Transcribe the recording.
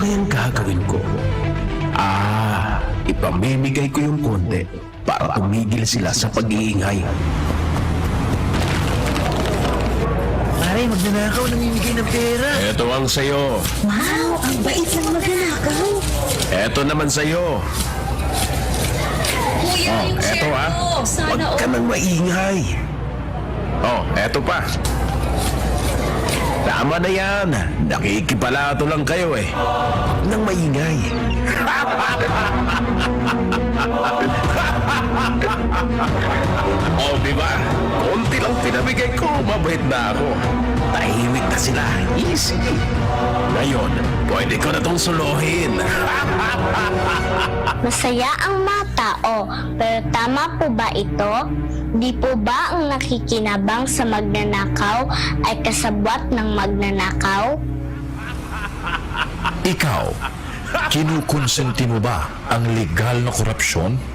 kayang gagawin ko? Ipamimigay ko yung konti para tumigil sila sa pag-iingay. Pare, magnanakaw, namimigay ng pera. Ito ang sayo. Wow, ang bait ng magnanakaw. Ito naman sayo. Kuya, yung eto share ha. ko. Huwag Sana ka nang maingay. Eto pa. Tama na yan. Nakikipalato lang kayo eh. Huwag nang maingay. Di ba? Konti lang pinamigay ko, mabait na ako. Tahimik na sila. Easy. Ngayon, pwede ko na tong suluhin. Masaya ang mga tao, pero tama po ba ito? Di po ba ang nakikinabang sa magnanakaw ay kasabwat ng magnanakaw? Ikaw, kinukonsenti mo ba ang legal na korupsyon?